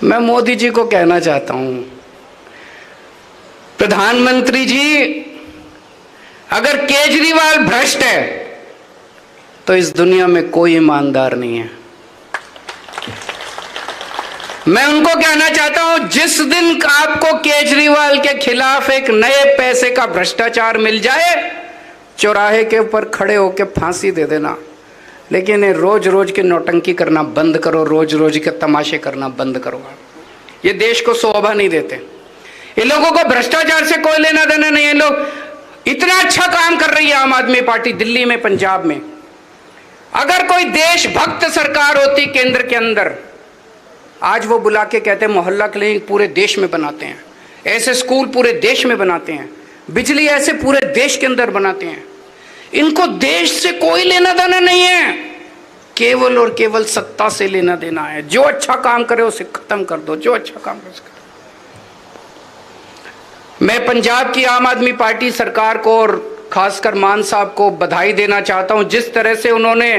मैं मोदी जी को कहना चाहता हूं, प्रधानमंत्री जी, अगर केजरीवाल भ्रष्ट है तो इस दुनिया में कोई ईमानदार नहीं है। मैं उनको कहना चाहता हूं, जिस दिन आपको केजरीवाल के खिलाफ एक नए पैसे का भ्रष्टाचार मिल जाए, चौराहे के ऊपर खड़े होकर फांसी दे देना। लेकिन ये रोज रोज के नौटंकी करना बंद करो, रोज रोज के तमाशे करना बंद करो। ये देश को शोभा नहीं देते। इन लोगों को भ्रष्टाचार से कोई लेना देना नहीं है। लोग इतना अच्छा काम कर रही है आम आदमी पार्टी दिल्ली में, पंजाब में। अगर कोई देशभक्त सरकार होती केंद्र के अंदर, आज वो बुला के कहते हैं मोहल्ला क्लिनिक पूरे देश में बनाते हैं, ऐसे स्कूल पूरे देश में बनाते हैं, बिजली ऐसे पूरे देश के अंदर बनाते हैं। इनको देश से कोई लेना देना नहीं है, केवल और केवल सत्ता से लेना देना है। जो अच्छा काम करे उसे खत्म कर दो, जो अच्छा काम करे उसे खत्म। मैं पंजाब की आम आदमी पार्टी सरकार को और खासकर मान साहब को बधाई देना चाहता हूं। जिस तरह से उन्होंने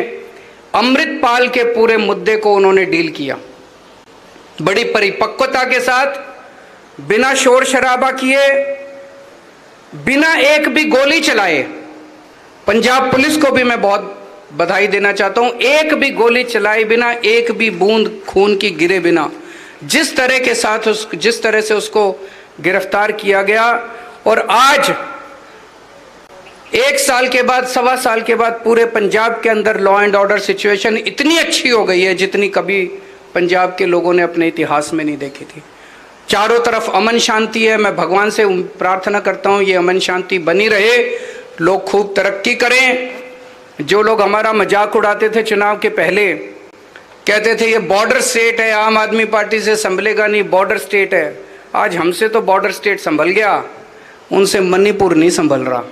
अमृतपाल के पूरे मुद्दे को उन्होंने डील किया, बड़ी परिपक्वता के साथ, बिना शोर शराबा किए, बिना एक भी गोली चलाए। पंजाब पुलिस को भी मैं बहुत बधाई देना चाहता हूं, एक भी गोली चलाए बिना, एक भी बूंद खून की गिरे बिना, जिस तरह के साथ जिस तरह से उसको गिरफ्तार किया गया। और आज 1 साल के बाद, 1.25 साल के बाद पूरे पंजाब के अंदर लॉ एंड ऑर्डर सिचुएशन इतनी अच्छी हो गई है जितनी कभी पंजाब के लोगों ने अपने इतिहास में नहीं देखी थी। चारों तरफ अमन शांति है। मैं भगवान से प्रार्थना करता हूं ये अमन शांति बनी रहे, लोग खूब तरक्की करें। जो लोग हमारा मजाक उड़ाते थे चुनाव के पहले, कहते थे ये बॉर्डर स्टेट है, आम आदमी पार्टी से संभलेगा नहीं, बॉर्डर स्टेट है। आज हमसे तो बॉर्डर स्टेट संभल गया, उनसे मणिपुर नहीं संभल रहा।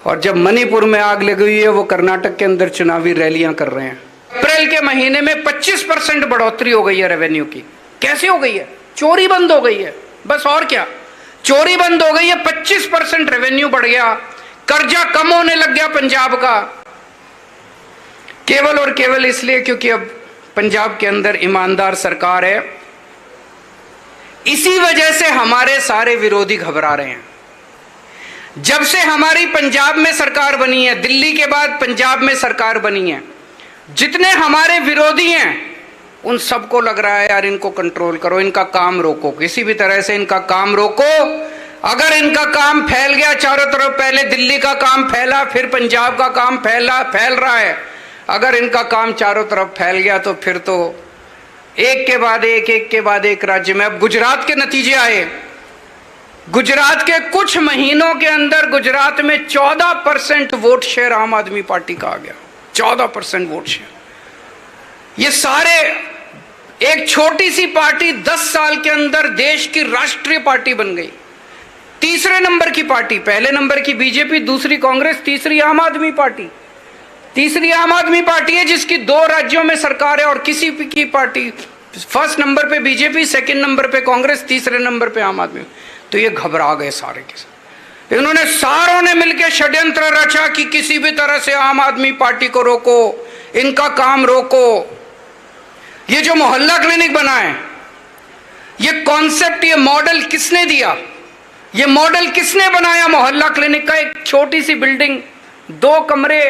और जब मणिपुर में आग लगी हुई है, वो कर्नाटक के अंदर चुनावी रैलियां कर रहे हैं। अप्रैल के महीने में 25% बढ़ोतरी हो गई है रेवेन्यू की। कैसे हो गई है? चोरी बंद हो गई है, बस। और क्या? चोरी बंद हो गई है, 25% रेवेन्यू बढ़ गया, कर्जा कम होने लग गया पंजाब का, केवल और केवल इसलिए क्योंकि अब पंजाब के अंदर ईमानदार सरकार है। इसी वजह से हमारे सारे विरोधी घबरा रहे हैं। जब से हमारी पंजाब में सरकार बनी है, दिल्ली के बाद पंजाब में सरकार बनी है, जितने हमारे विरोधी हैं उन सबको लग रहा है यार इनको कंट्रोल करो, इनका काम रोको, किसी भी तरह से इनका काम रोको। अगर इनका काम फैल गया चारों तरफ, पहले दिल्ली का काम फैला, फिर पंजाब का काम फैल रहा है, अगर इनका काम चारों तरफ फैल गया तो फिर तो एक के बाद एक राज्य में। अब गुजरात के नतीजे आए। गुजरात के कुछ महीनों के अंदर गुजरात में 14% वोट शेयर आम आदमी पार्टी का आ गया। 14% वोट शेयर। ये सारे, एक छोटी सी पार्टी 10 साल के अंदर देश की राष्ट्रीय पार्टी बन गई। तीसरे नंबर की पार्टी, पहले नंबर की बीजेपी, दूसरी कांग्रेस, तीसरी आम आदमी पार्टी। तीसरी आम आदमी पार्टी है जिसकी 2 राज्यों में सरकार है। और किसी की पार्टी, फर्स्ट नंबर पे बीजेपी, सेकंड नंबर पे कांग्रेस, तीसरे नंबर पे आम आदमी। तो ये घबरा गए सारे के सारे। इन्होंने सारों ने मिलकर षड्यंत्र रचा कि किसी भी तरह से आम आदमी पार्टी को रोको, इनका काम रोको। ये जो मोहल्ला क्लिनिक बना है, ये कॉन्सेप्ट, ये मॉडल किसने दिया? ये मॉडल किसने बनाया मोहल्ला क्लिनिक का? एक छोटी सी बिल्डिंग, 2 कमरे,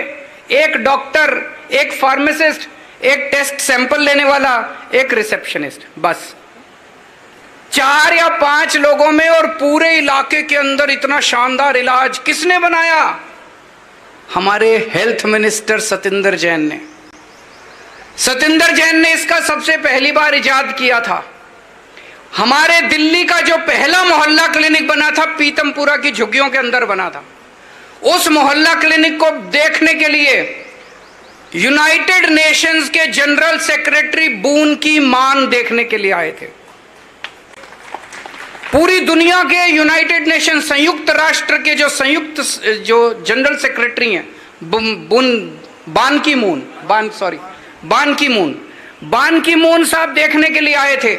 एक डॉक्टर, एक फार्मासिस्ट, एक टेस्ट सैंपल लेने वाला, एक रिसेप्शनिस्ट, बस 4 या 5 लोगों में, और पूरे इलाके के अंदर इतना शानदार इलाज किसने बनाया? हमारे हेल्थ मिनिस्टर सतिंदर जैन ने। सतिंदर जैन ने इसका सबसे पहली बार इजाद किया था। हमारे दिल्ली का जो पहला मोहल्ला क्लिनिक बना था, पीतमपुरा की झुग्गियों के अंदर बना था। उस मोहल्ला क्लिनिक को देखने के लिए यूनाइटेड नेशंस के जनरल सेक्रेटरी बून की मान देखने के लिए आए थे। पूरी दुनिया के यूनाइटेड नेशन, संयुक्त राष्ट्र के जो जनरल सेक्रेटरी हैं, बान की मून साहब देखने के लिए आए थे।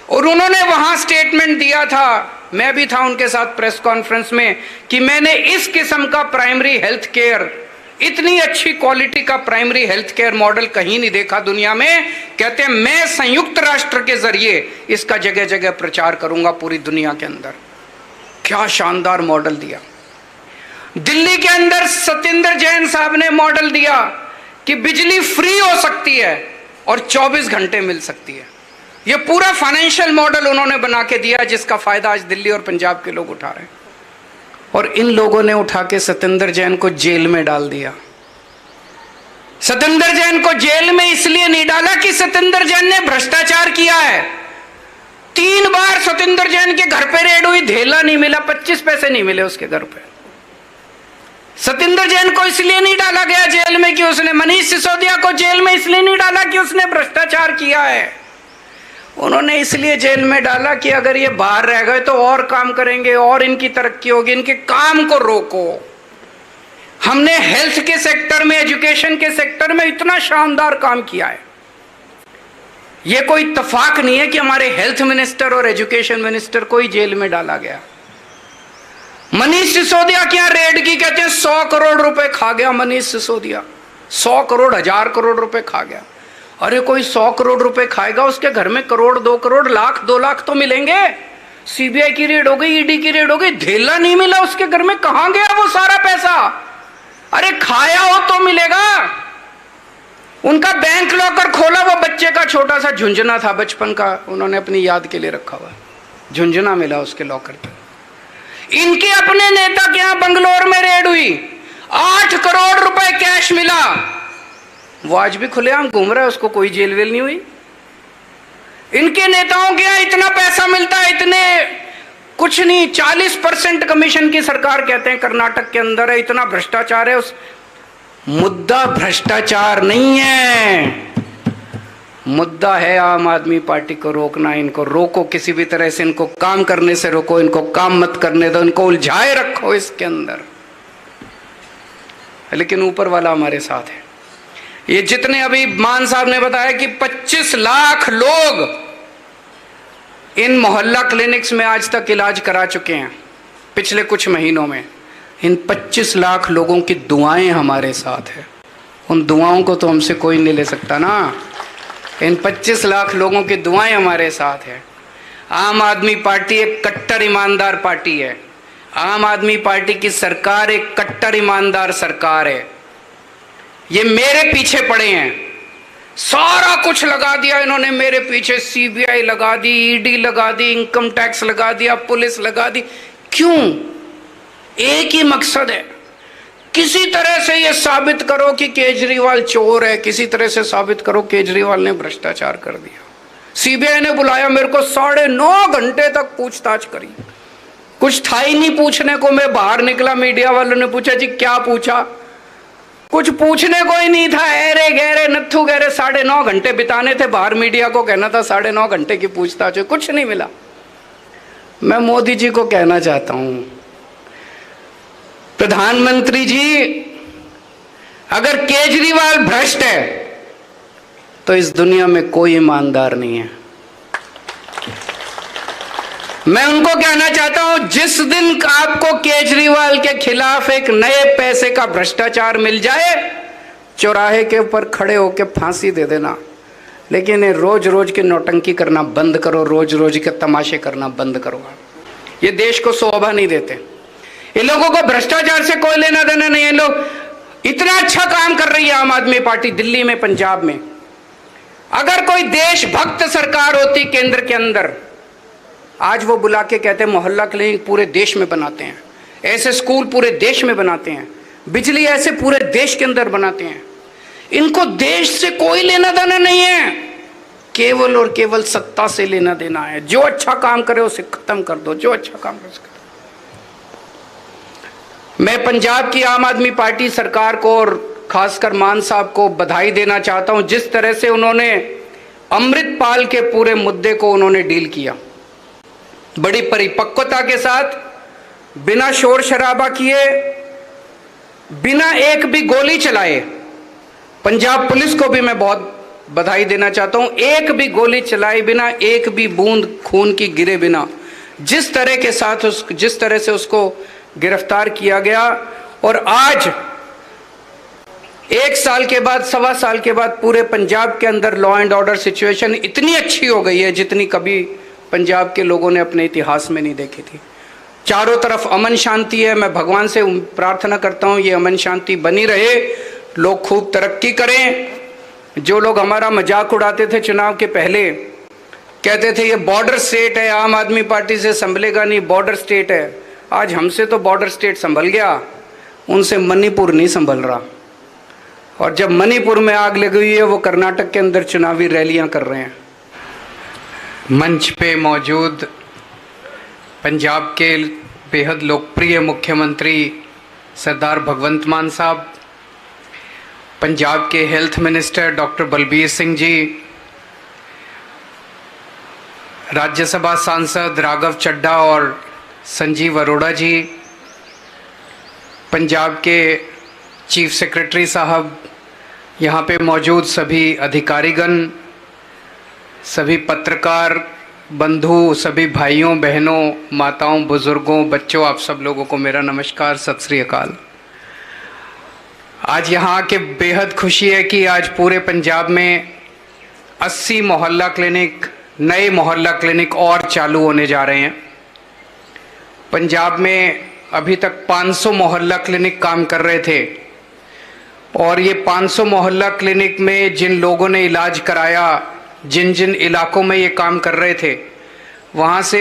और उन्होंने वहां स्टेटमेंट दिया था, मैं भी था उनके साथ प्रेस कॉन्फ्रेंस में, कि मैंने इस किस्म का प्राइमरी हेल्थ केयर इतनी अच्छी क्वालिटी का प्राइमरी हेल्थ केयर मॉडल कहीं नहीं देखा दुनिया में। कहते हैं मैं संयुक्त राष्ट्र के जरिए इसका जगह जगह प्रचार करूंगा पूरी दुनिया के अंदर। क्या शानदार मॉडल दिया। दिल्ली के अंदर सत्येंद्र जैन साहब ने मॉडल दिया कि बिजली फ्री हो सकती है और 24 घंटे मिल सकती है। यह पूरा फाइनेंशियल मॉडल उन्होंने बना के दिया, जिसका फायदा आज दिल्ली और पंजाब के लोग उठा रहे हैं। और इन लोगों ने उठा के सत्येंद्र जैन को जेल में डाल दिया। सत्येंद्र जैन को जेल में इसलिए नहीं डाला कि सत्येंद्र जैन ने भ्रष्टाचार किया है। 3 बार सत्येंद्र जैन के घर पे रेड हुई, धेला नहीं मिला, 25 पैसे नहीं मिले उसके घर पे। सत्येंद्र जैन को इसलिए नहीं डाला गया जेल में कि उसने, मनीष सिसोदिया को जेल में इसलिए नहीं डाला कि उसने भ्रष्टाचार किया है। उन्होंने इसलिए जेल में डाला कि अगर ये बाहर रह गए तो और काम करेंगे और इनकी तरक्की होगी, इनके काम को रोको। हमने हेल्थ के सेक्टर में, एजुकेशन के सेक्टर में इतना शानदार काम किया है। यह कोई इत्तेफाक नहीं है कि हमारे हेल्थ मिनिस्टर और एजुकेशन मिनिस्टर को ही जेल में डाला गया। मनीष सिसोदिया की यहां रेड की, कहते हैं 100 करोड़ रुपए खा गया मनीष सिसोदिया। 100 करोड़, 1000 करोड़ रुपए खा गया। अरे कोई 100 करोड़ रुपए खाएगा, उसके घर में करोड़, 2 करोड़, लाख, 2 लाख तो मिलेंगे। सीबीआई की रेड हो गई, ईडी की रेड हो गई, धेला नहीं मिला उसके घर में। कहां गया वो सारा पैसा? अरे खाया हो तो मिलेगा। उनका बैंक लॉकर खोला, वो बच्चे का छोटा सा झुंझुना था बचपन का, उन्होंने अपनी याद के लिए रखा हुआ, झुंझुना मिला उसके लॉकर पे। इनके अपने नेता के यहां बंगलोर में रेड हुई, 8 करोड़ रुपए कैश मिला। वो आज भी खुलेआम घूम रहा है, उसको कोई जेल वेल नहीं हुई। इनके नेताओं के यहां इतना पैसा मिलता है, इतने कुछ नहीं, 40% कमीशन की सरकार कहते हैं कर्नाटक के अंदर है। इतना भ्रष्टाचार है। उस मुद्दा भ्रष्टाचार नहीं है, मुद्दा है आम आदमी पार्टी को रोकना। इनको रोको किसी भी तरह से, इनको काम करने से रोको, इनको काम मत करने दो, इनको उलझाए रखो इसके अंदर। लेकिन ऊपर वाला हमारे साथ है। ये जितने अभी मान साहब ने बताया कि 25 लाख लोग इन मोहल्ला क्लिनिक्स में आज तक इलाज करा चुके हैं पिछले कुछ महीनों में। इन 25 लाख लोगों की दुआएं हमारे साथ है। उन दुआओं को तो हमसे कोई नहीं ले सकता ना। इन 25 लाख लोगों की दुआएं हमारे साथ है। आम आदमी पार्टी एक कट्टर ईमानदार पार्टी है। आम आदमी पार्टी की सरकार एक कट्टर ईमानदार सरकार है। ये मेरे पीछे पड़े हैं, सारा कुछ लगा दिया इन्होंने मेरे पीछे। सीबीआई लगा दी, ईडी लगा दी, इनकम टैक्स लगा दिया, पुलिस लगा दी। क्यों? एक ही मकसद है, किसी तरह से ये साबित करो कि केजरीवाल चोर है, किसी तरह से साबित करो केजरीवाल ने भ्रष्टाचार कर दिया। सीबीआई ने बुलाया मेरे को, 9.5 घंटे तक पूछताछ करी। कुछ था ही नहीं पूछने को। मैं बाहर निकला, मीडिया वालों ने पूछा जी क्या पूछा? कुछ पूछने को ही नहीं था। अरे गहरे नत्थु गहरे 9.5 घंटे बिताने थे बाहर। मीडिया को कहना था 9.5 घंटे की पूछताछ, कुछ नहीं मिला। मैं मोदी जी को कहना चाहता हूं, प्रधानमंत्री जी, अगर केजरीवाल भ्रष्ट है तो इस दुनिया में कोई ईमानदार नहीं है। मैं उनको कहना चाहता हूं, जिस दिन आपको केजरीवाल के खिलाफ एक नए पैसे का भ्रष्टाचार मिल जाए, चौराहे के ऊपर खड़े होकर फांसी दे देना। लेकिन ये रोज रोज के नौटंकी करना बंद करो, रोज रोज के तमाशे करना बंद करो। ये देश को शोभा नहीं देते। इन लोगों को भ्रष्टाचार से कोई लेना देना नहीं है। लोग इतना अच्छा काम कर रही है आम आदमी पार्टी दिल्ली में, पंजाब में। अगर कोई देशभक्त सरकार होती केंद्र के अंदर, आज वो बुला के कहते हैं मोहल्ला क्लिनिक पूरे देश में बनाते हैं, ऐसे स्कूल पूरे देश में बनाते हैं, बिजली ऐसे पूरे देश के अंदर बनाते हैं। इनको देश से कोई लेना देना नहीं है, केवल और केवल सत्ता से लेना देना है। जो अच्छा काम करे उसे खत्म कर दो, जो अच्छा काम करे उसे। मैं पंजाब की आम आदमी पार्टी सरकार को और खासकर मान साहब को बधाई देना चाहता हूं, जिस तरह से उन्होंने अमृतपाल के पूरे मुद्दे को उन्होंने डील किया, बड़ी परिपक्वता के साथ, बिना शोर शराबा किए, बिना एक भी गोली चलाए। पंजाब पुलिस को भी मैं बहुत बधाई देना चाहता हूं, एक भी गोली चलाए बिना, एक भी बूंद खून की गिरे बिना, जिस तरह के साथ जिस तरह से उसको गिरफ्तार किया गया। और आज 1 साल के बाद, 1.25 साल के बाद पूरे पंजाब के अंदर लॉ एंड ऑर्डर सिचुएशन इतनी अच्छी हो गई है जितनी कभी पंजाब के लोगों ने अपने इतिहास में नहीं देखी थी। चारों तरफ अमन शांति है। मैं भगवान से प्रार्थना करता हूँ ये अमन शांति बनी रहे, लोग खूब तरक्की करें। जो लोग हमारा मजाक उड़ाते थे चुनाव के पहले, कहते थे ये बॉर्डर स्टेट है, आम आदमी पार्टी से संभलेगा नहीं, बॉर्डर स्टेट है, आज हमसे तो बॉर्डर स्टेट संभल गया, उनसे मणिपुर नहीं संभल रहा। और जब मणिपुर में आग लगी हुई है, वो कर्नाटक के अंदर चुनावी रैलियां कर रहे हैं। मंच पे मौजूद पंजाब के बेहद लोकप्रिय मुख्यमंत्री सरदार भगवंत मान साहब, पंजाब के health minister doctor Balbir Singh ji, Rajya Sabha सांसद राघव चड्ढा और संजीव अरोड़ा जी, पंजाब के चीफ सेक्रेटरी साहब, यहाँ पे मौजूद सभी अधिकारीगण, सभी पत्रकार बंधु, सभी भाइयों बहनों, माताओं, बुजुर्गों, बच्चों, आप सब लोगों को मेरा नमस्कार, सत श्री अकाल। आज यहाँ के बेहद खुशी है कि आज पूरे पंजाब में 80 मोहल्ला क्लिनिक, नए मोहल्ला क्लिनिक और चालू होने जा रहे हैं। पंजाब में अभी तक 500 मोहल्ला क्लिनिक काम कर रहे थे और ये 500 मोहल्ला क्लिनिक में जिन लोगों ने इलाज कराया, जिन जिन इलाकों में ये काम कर रहे थे, वहाँ से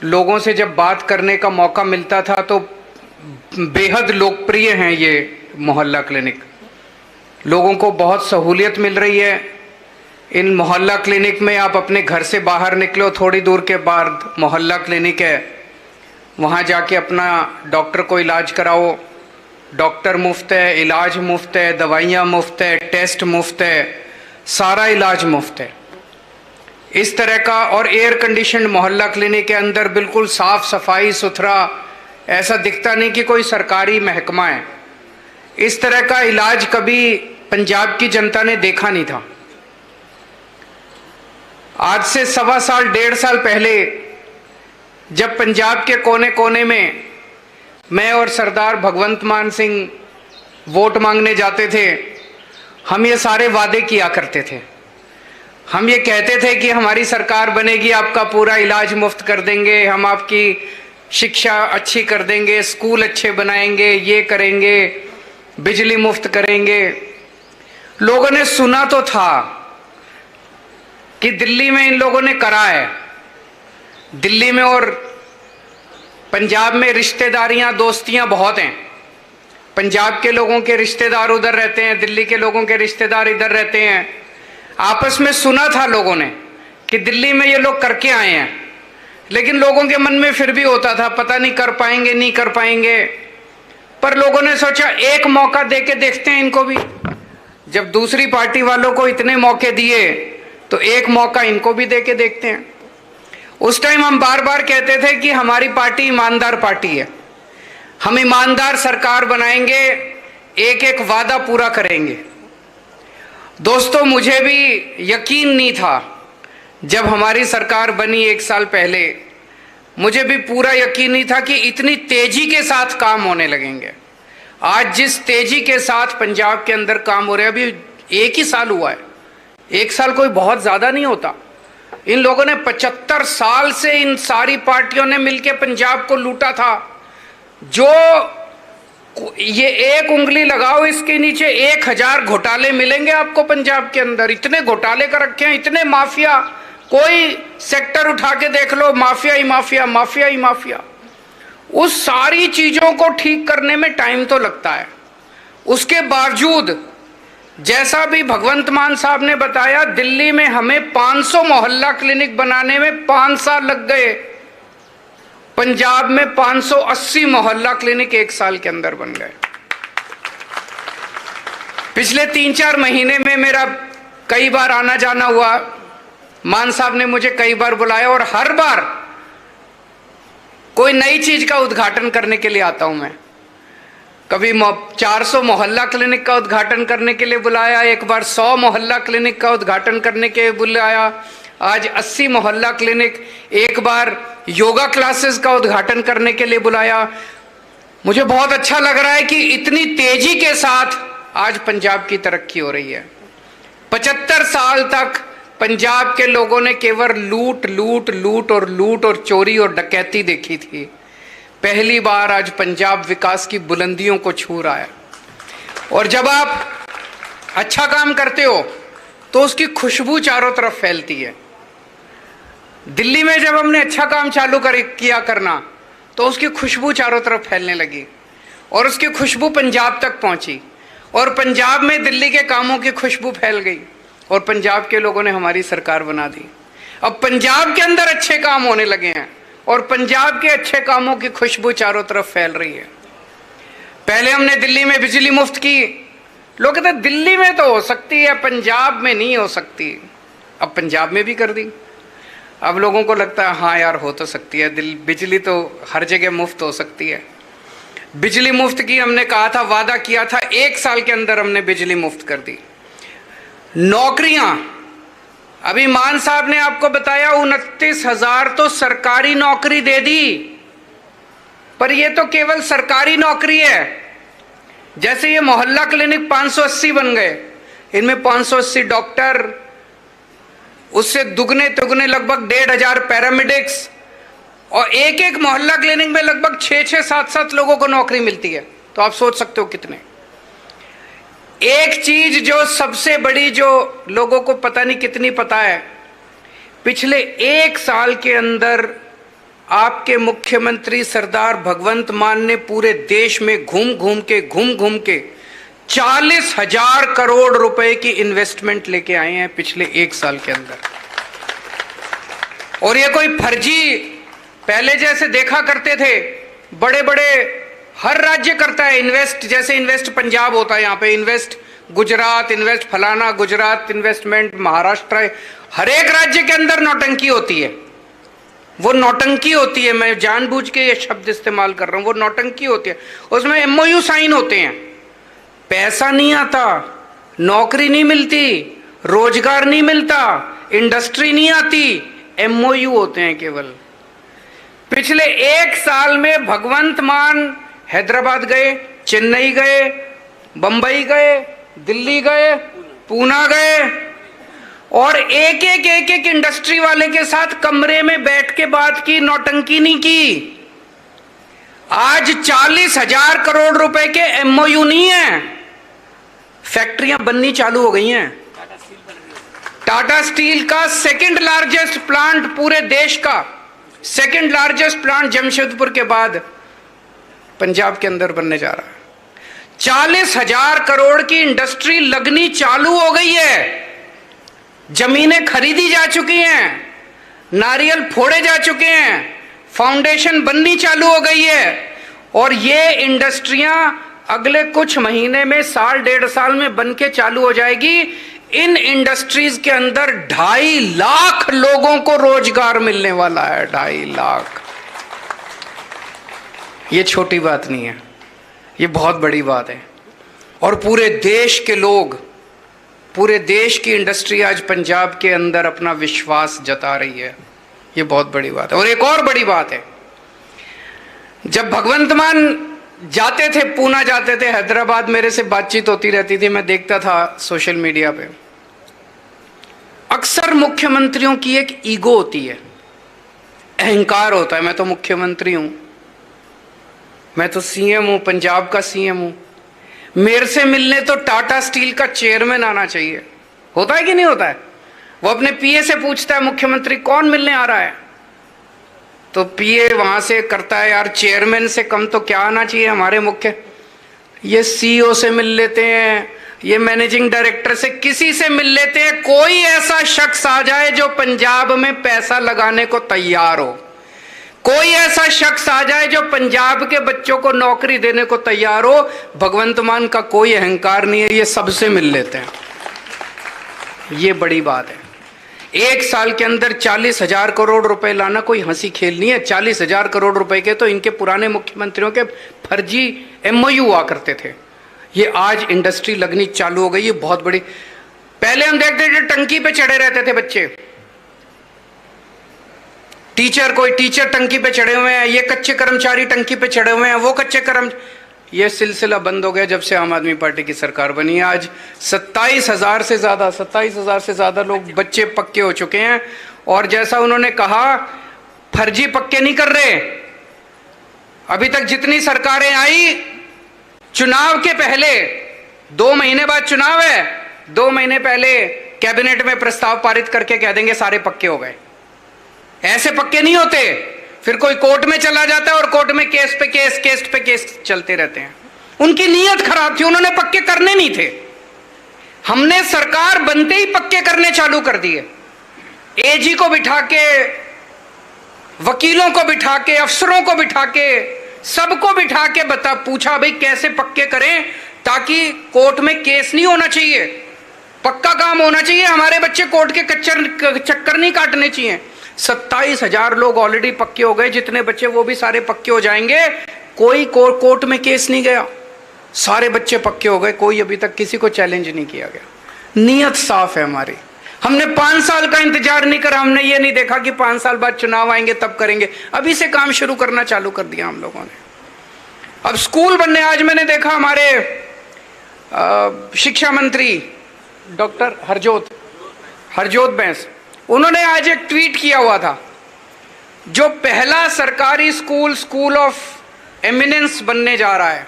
लोगों से जब बात करने का मौका मिलता था तो बेहद लोकप्रिय हैं ये मोहल्ला क्लिनिक। लोगों को बहुत सहूलियत मिल रही है। इन मोहल्ला क्लिनिक में आप अपने घर से बाहर निकलो, थोड़ी दूर के बाद मोहल्ला क्लिनिक है, वहाँ जाके अपना डॉक्टर को इलाज कराओ। डॉक्टर मुफ्त है, इलाज मुफ्त है, दवाइयाँ मुफ्त है, टेस्ट मुफ्त है, सारा इलाज मुफ्त है। इस तरह का और एयर कंडीशनड मोहल्ला क्लिनिक के अंदर बिल्कुल साफ सफाई सुथरा, ऐसा दिखता नहीं कि कोई सरकारी महकमा है। इस तरह का इलाज कभी पंजाब की जनता ने देखा नहीं था। आज से 1.25 साल, 1.5 साल पहले जब पंजाब के कोने कोने में मैं और सरदार भगवंत मान सिंह वोट मांगने जाते थे, हम ये सारे वादे किया करते थे। हम ये कहते थे कि हमारी सरकार बनेगी, आपका पूरा इलाज मुफ्त कर देंगे, हम आपकी शिक्षा अच्छी कर देंगे, स्कूल अच्छे बनाएंगे, ये करेंगे, बिजली मुफ्त करेंगे। लोगों ने सुना तो था कि दिल्ली में इन लोगों ने करा है, दिल्ली में और पंजाब में रिश्तेदारियां, दोस्तियां बहुत हैं। पंजाब के लोगों के रिश्तेदार उधर रहते हैं, दिल्ली के लोगों के रिश्तेदार इधर रहते हैं। आपस में सुना था लोगों ने कि दिल्ली में ये लोग करके आए हैं, लेकिन लोगों के मन में फिर भी होता था पता नहीं कर पाएंगे, नहीं कर पाएंगे। पर लोगों ने सोचा एक मौका दे के देखते हैं इनको भी। जब दूसरी पार्टी वालों को इतने मौके दिए तो एक मौका इनको भी दे के देखते हैं। उस टाइम हम बार बार कहते थे कि हमारी पार्टी ईमानदार पार्टी है, हम ईमानदार सरकार बनाएंगे, एक एक वादा पूरा करेंगे। दोस्तों, मुझे भी यकीन नहीं था जब हमारी सरकार बनी 1 साल पहले, मुझे भी पूरा यकीन नहीं था कि इतनी तेजी के साथ काम होने लगेंगे। आज जिस तेजी के साथ पंजाब के अंदर काम हो रहे हैं, अभी 1 ही साल हुआ है। 1 साल कोई बहुत ज्यादा नहीं होता। इन लोगों ने 75 साल से इन सारी पार्टियों ने मिलकर पंजाब को लूटा था। जो ये एक उंगली लगाओ इसके नीचे 1000 घोटाले मिलेंगे आपको पंजाब के अंदर। इतने घोटाले कर रखे हैं, इतने माफिया, कोई सेक्टर उठा के देख लो, माफिया ही माफिया, माफिया ही माफिया। उस सारी चीजों को ठीक करने में टाइम तो लगता है। उसके बावजूद जैसा भी भगवंत मान साहब ने बताया, दिल्ली में हमें 500 मोहल्ला क्लिनिक बनाने में 5 साल लग गए, पंजाब में 580 मोहल्ला क्लिनिक 1 साल के अंदर बन गए। पिछले 3-4 महीने में मेरा कई बार आना जाना हुआ। मान साहब ने मुझे कई बार बुलाया और हर बार कोई नई चीज का उद्घाटन करने के लिए आता हूं मैं। कभी 400 मोहल्ला क्लिनिक का उद्घाटन करने के लिए बुलाया, एक बार 100 मोहल्ला क्लिनिक का उद्घाटन करने के लिए बुलाया, आज 80 मोहल्ला क्लिनिक, एक बार योगा क्लासेस का उद्घाटन करने के लिए बुलाया। मुझे बहुत अच्छा लग रहा है कि इतनी तेजी के साथ आज पंजाब की तरक्की हो रही है। 75 साल तक पंजाब के लोगों ने केवल लूट लूट लूट और लूट और चोरी और डकैती देखी थी। पहली बार आज पंजाब विकास की बुलंदियों को छू रहा है। और जब आप अच्छा काम करते हो तो उसकी खुशबू चारों तरफ फैलती है। दिल्ली में जब हमने अच्छा काम चालू किया करना तो उसकी खुशबू चारों तरफ फैलने लगी और उसकी खुशबू पंजाब तक पहुंची और पंजाब में दिल्ली के कामों की खुशबू फैल गई और पंजाब के लोगों ने हमारी सरकार बना दी। अब पंजाब के अंदर अच्छे काम होने लगे हैं और पंजाब के अच्छे कामों की खुशबू चारों तरफ फैल रही है। पहले हमने दिल्ली में बिजली मुफ्त की। लोग कहते दिल्ली में तो हो सकती है, पंजाब में नहीं हो सकती। अब पंजाब में भी कर दी। अब लोगों को लगता है हाँ यार हो तो सकती है, बिजली तो हर जगह मुफ्त हो सकती है। बिजली मुफ्त की हमने कहा था, वादा किया था, 1 साल के अंदर हमने बिजली मुफ्त कर दी। नौकरियां, अभी मान साहब ने आपको बताया 29,000 तो सरकारी नौकरी दे दी, पर ये तो केवल सरकारी नौकरी है। जैसे ये मोहल्ला क्लिनिक 580 बन गए, इनमें 580 डॉक्टर, उससे दुगने तुगने लगभग 1,500 पैरामेडिक्स और एक एक मोहल्ला क्लिनिक में लगभग 6-6, 7-7 लोगों को नौकरी मिलती है। तो आप सोच सकते हो कितने। एक चीज जो सबसे बड़ी, जो लोगों को पता नहीं कितनी पता है, पिछले 1 साल के अंदर आपके मुख्यमंत्री सरदार भगवंत मान ने पूरे देश में घूम घूम के 40,000 करोड़ रुपए की इन्वेस्टमेंट लेके आए हैं पिछले 1 साल के अंदर। और ये कोई फर्जी पहले जैसे देखा करते थे, बड़े बड़े हर राज्य करता है इन्वेस्ट, जैसे इन्वेस्ट पंजाब होता है, यहाँ पे इन्वेस्ट गुजरात, इन्वेस्ट फलाना, गुजरात इन्वेस्टमेंट, महाराष्ट्र, हर एक राज्य के अंदर नौटंकी होती है। वो नौटंकी होती है, मैं जानबूझ के ये शब्द इस्तेमाल कर रहा हूं, वो नौटंकी होती है। उसमें एमओयू साइन होते हैं, पैसा नहीं आता, नौकरी नहीं मिलती, रोजगार नहीं मिलता, इंडस्ट्री नहीं आती, एमओयू होते हैं केवल। पिछले 1 साल में भगवंत मान हैदराबाद गए, चेन्नई गए, बंबई गए, दिल्ली गए, पूना गए और एक एक इंडस्ट्री वाले के साथ कमरे में बैठ के बात की, नौटंकी नहीं की। आज 40,000 करोड़ रुपए के एमओयू नहीं है, फैक्ट्रियां बननी चालू हो गई हैं। टाटा स्टील का 2nd लार्जेस्ट प्लांट पूरे देश का, 2nd लार्जेस्ट प्लांट जमशेदपुर के बाद पंजाब के अंदर बनने जा रहा है। 40,000 करोड़ की इंडस्ट्री लगनी चालू हो गई है, जमीनें खरीदी जा चुकी हैं, नारियल फोड़े जा चुके हैं, फाउंडेशन बननी चालू हो गई है और ये इंडस्ट्रियां अगले कुछ महीने में, साल 1.5 साल में बन के चालू हो जाएगी। इन इंडस्ट्रीज के अंदर 2.5 लाख लोगों को रोजगार मिलने वाला है, 2.5 लाख। ये छोटी बात नहीं है, ये बहुत बड़ी बात है। और पूरे देश के लोग, पूरे देश की इंडस्ट्री आज पंजाब के अंदर अपना विश्वास जता रही है, ये बहुत बड़ी बात है। और एक और बड़ी बात है, जब भगवंत मान जाते थे, पूना जाते थे, हैदराबाद, मेरे से बातचीत होती रहती थी, मैं देखता था सोशल मीडिया पे। अक्सर मुख्यमंत्रियों की एक ईगो होती है, अहंकार होता है, मैं तो मुख्यमंत्री हूं, मैं तो सीएम हूं, पंजाब का सीएम हूं, मेरे से मिलने तो टाटा स्टील का चेयरमैन आना चाहिए। होता है कि नहीं होता है? वो अपने पीए से पूछता है मुख्यमंत्री कौन मिलने आ रहा है, तो पीए वहां से करता है यार चेयरमैन से कम तो क्या आना चाहिए हमारे मुख्य, ये सीईओ से मिल लेते हैं, ये मैनेजिंग डायरेक्टर से, किसी से मिल लेते हैं। कोई ऐसा शख्स आ जाए जो पंजाब में पैसा लगाने को तैयार हो, कोई ऐसा शख्स आ जाए जो पंजाब के बच्चों को नौकरी देने को तैयार हो, भगवंत मान का कोई अहंकार नहीं है, ये सबसे मिल लेते हैं। ये बड़ी बात है। 1 साल के अंदर 40,000 करोड़ रुपए लाना कोई हंसी खेल नहीं है। 40,000 करोड़ रुपए के तो इनके पुराने मुख्यमंत्रियों के फर्जी एमओयू हुआ करते थे, ये आज इंडस्ट्री लगनी चालू हो गई, ये बहुत बड़ी। पहले हम देखते थे टंकी पे चढ़े रहते थे बच्चे, टीचर, कोई टीचर टंकी पे चढ़े हुए हैं, ये कच्चे कर्मचारी टंकी पे चढ़े हुए हैं, वो कच्चे ये सिलसिला बंद हो गया जब से आम आदमी पार्टी की सरकार बनी है। आज 27,000 से ज़्यादा लोग बच्चे पक्के हो चुके हैं। और जैसा उन्होंने कहा, फर्जी पक्के नहीं कर रहे। अभी तक जितनी सरकारें आई, चुनाव के पहले 2 महीने बाद चुनाव है, 2 महीने पहले कैबिनेट में प्रस्ताव पारित करके कह देंगे सारे पक्के हो गए। ऐसे पक्के नहीं होते। फिर कोई कोर्ट में चला जाता है और कोर्ट में केस पे केस चलते रहते हैं। उनकी नीयत खराब थी, उन्होंने पक्के करने नहीं थे। हमने सरकार बनते ही पक्के करने चालू कर दिए। एजी को बिठा के, वकीलों को बिठा के, अफसरों को बिठा के, सबको बिठा के पूछा भाई कैसे पक्के करें ताकि कोर्ट में केस नहीं होना चाहिए, पक्का काम होना चाहिए, हमारे बच्चे कोर्ट के चक्कर नहीं काटने चाहिए। 27,000 लोग ऑलरेडी पक्के हो गए, जितने बच्चे वो भी सारे पक्के हो जाएंगे। कोई कोर्ट में केस नहीं गया, सारे बच्चे पक्के हो गए, कोई अभी तक किसी को चैलेंज नहीं किया गया। नीयत साफ है हमारी। हमने 5 साल का इंतजार नहीं करा, हमने ये नहीं देखा कि 5 साल बाद चुनाव आएंगे तब करेंगे, अभी से काम शुरू करना चालू कर दिया हम लोगों ने। अब स्कूल बनने, आज मैंने देखा हमारे शिक्षा मंत्री डॉक्टर हरजोत बैंस, उन्होंने आज एक ट्वीट किया हुआ था, जो पहला सरकारी स्कूल ऑफ एमिनेंस बनने जा रहा है।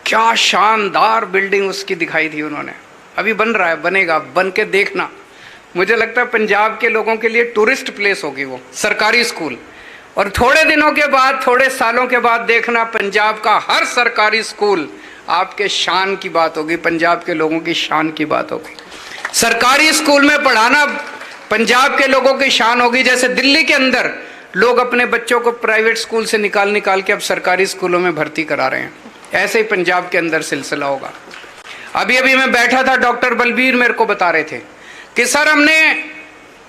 क्या शानदार बिल्डिंग उसकी दिखाई थी उन्होंने। अभी बन रहा है, बनेगा, बन के देखना। मुझे लगता है पंजाब के लोगों के लिए टूरिस्ट प्लेस होगी वो सरकारी स्कूल। और थोड़े दिनों के बाद, थोड़े सालों के बाद देखना, पंजाब का हर सरकारी स्कूल आपके शान की बात होगी, पंजाब के लोगों की शान की बात होगी। सरकारी स्कूल में पढ़ाना पंजाब के लोगों की शान होगी। जैसे दिल्ली के अंदर लोग अपने बच्चों को प्राइवेट स्कूल से निकाल के अब सरकारी स्कूलों में भर्ती करा रहे हैं, ऐसे ही पंजाब के अंदर सिलसिला होगा। अभी मैं बैठा था, डॉक्टर बलबीर मेरे को बता रहे थे कि सर हमने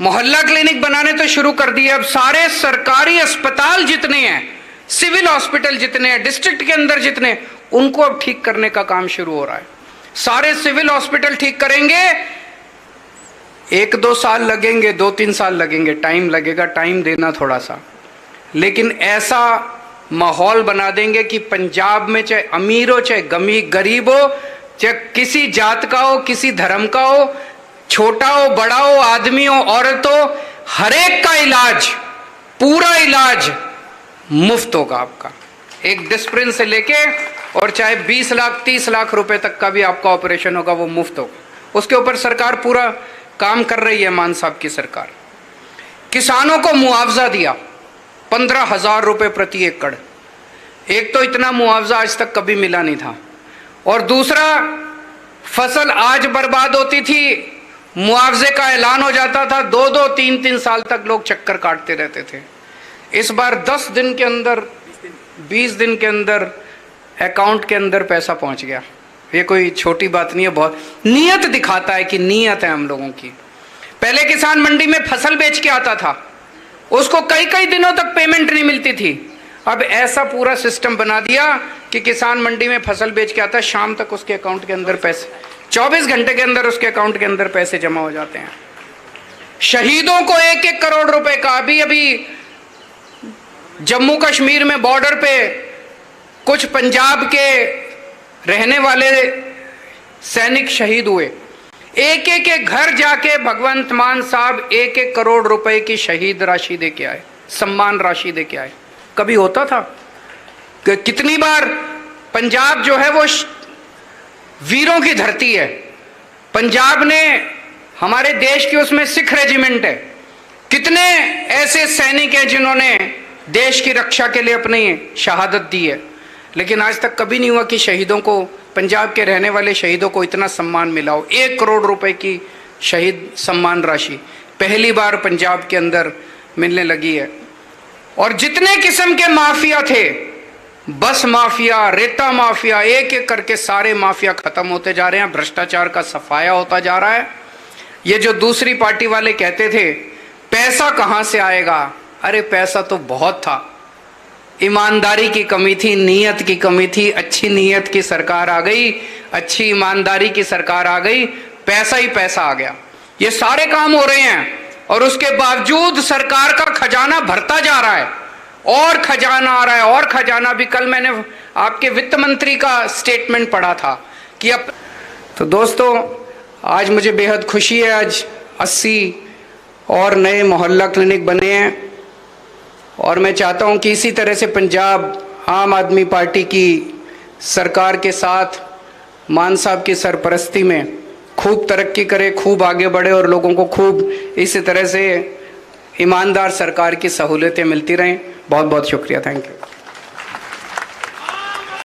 मोहल्ला क्लिनिक बनाने तो शुरू कर दिए, अब सारे सरकारी अस्पताल जितने हैं, सिविल हॉस्पिटल जितने हैं, डिस्ट्रिक्ट के अंदर जितने, उनको अब ठीक करने का काम शुरू हो रहा है। सारे सिविल हॉस्पिटल ठीक करेंगे, 1-2 साल लगेंगे, 2-3 साल लगेंगे, टाइम लगेगा, टाइम देना थोड़ा सा, लेकिन ऐसा माहौल बना देंगे कि पंजाब में चाहे अमीर हो चाहे गरीब हो, चाहे किसी जात का हो, किसी धर्म का हो, छोटा हो बड़ा हो, आदमी हो औरत हो, हर एक का इलाज, पूरा इलाज मुफ्त होगा आपका। एक डिस्प्रिन से लेके और चाहे 20 लाख 30 लाख रुपए तक का भी आपका ऑपरेशन होगा, वो मुफ्त होगा। उसके ऊपर सरकार पूरा काम कर रही है, मान साहब की सरकार। किसानों को मुआवजा दिया 15,000 रुपए प्रति एकड़। एक तो इतना मुआवजा आज तक कभी मिला नहीं था, और दूसरा फसल आज बर्बाद होती थी, मुआवजे का ऐलान हो जाता था, 2-2 3-3 साल तक लोग चक्कर काटते रहते थे। इस बार 10 दिन के अंदर, 20 दिन के अंदर अकाउंट के अंदर पैसा पहुंच गया। ये कोई छोटी बात नहीं है, बहुत नीयत दिखाता है कि नीयत है हम लोगों की। पहले किसान मंडी में फसल बेच के आता था, उसको कई दिनों तक पेमेंट नहीं मिलती थी। अब ऐसा पूरा सिस्टम बना दिया कि किसान मंडी में फसल बेच के आता है, शाम तक उसके अकाउंट के अंदर पैसे, 24 घंटे के अंदर उसके अकाउंट के अंदर पैसे जमा हो जाते हैं। शहीदों को 1-1 करोड़ रुपए का, अभी जम्मू कश्मीर में बॉर्डर पे कुछ पंजाब के रहने वाले सैनिक शहीद हुए। एक घर जाके भगवंत मान साहब 1-1 करोड़ रुपए की शहीद राशि दे के आए, सम्मान राशि दे के आए। कभी होता था? कितनी बार पंजाब जो है वो वीरों की धरती है। पंजाब ने हमारे देश की, उसमें सिख रेजिमेंट है। कितने ऐसे सैनिक हैं जिन्होंने देश की रक्षा के लिए अपनी शहादत दी है, लेकिन आज तक कभी नहीं हुआ कि शहीदों को, पंजाब के रहने वाले शहीदों को इतना सम्मान मिला हो। 1 करोड़ रुपए की शहीद सम्मान राशि पहली बार पंजाब के अंदर मिलने लगी है। और जितने किस्म के माफिया थे, बस माफिया, रेता माफिया, एक करके सारे माफिया खत्म होते जा रहे हैं। भ्रष्टाचार का सफाया होता जा रहा है। ये जो दूसरी पार्टी वाले कहते थे पैसा कहां से आएगा, अरे पैसा तो बहुत था, ईमानदारी की कमी थी, नीयत की कमी थी। अच्छी नीयत की सरकार आ गई, अच्छी ईमानदारी की सरकार आ गई, पैसा ही पैसा आ गया। ये सारे काम हो रहे हैं। और उसके बावजूद सरकार का खजाना भरता जा रहा है, और खजाना आ रहा है, और खजाना भी। कल मैंने आपके वित्त मंत्री का स्टेटमेंट पढ़ा था कि अब तो दोस्तों आज मुझे बेहद खुशी है, आज 80 और नए मोहल्ला क्लिनिक बने हैं, और मैं चाहता हूं कि इसी तरह से पंजाब आम आदमी पार्टी की सरकार के साथ मान साहब की सरपरस्ती में खूब तरक्की करे, खूब आगे बढ़े और लोगों को खूब इसी तरह से ईमानदार सरकार की सहूलियतें मिलती रहें। बहुत बहुत शुक्रिया, थैंक यू।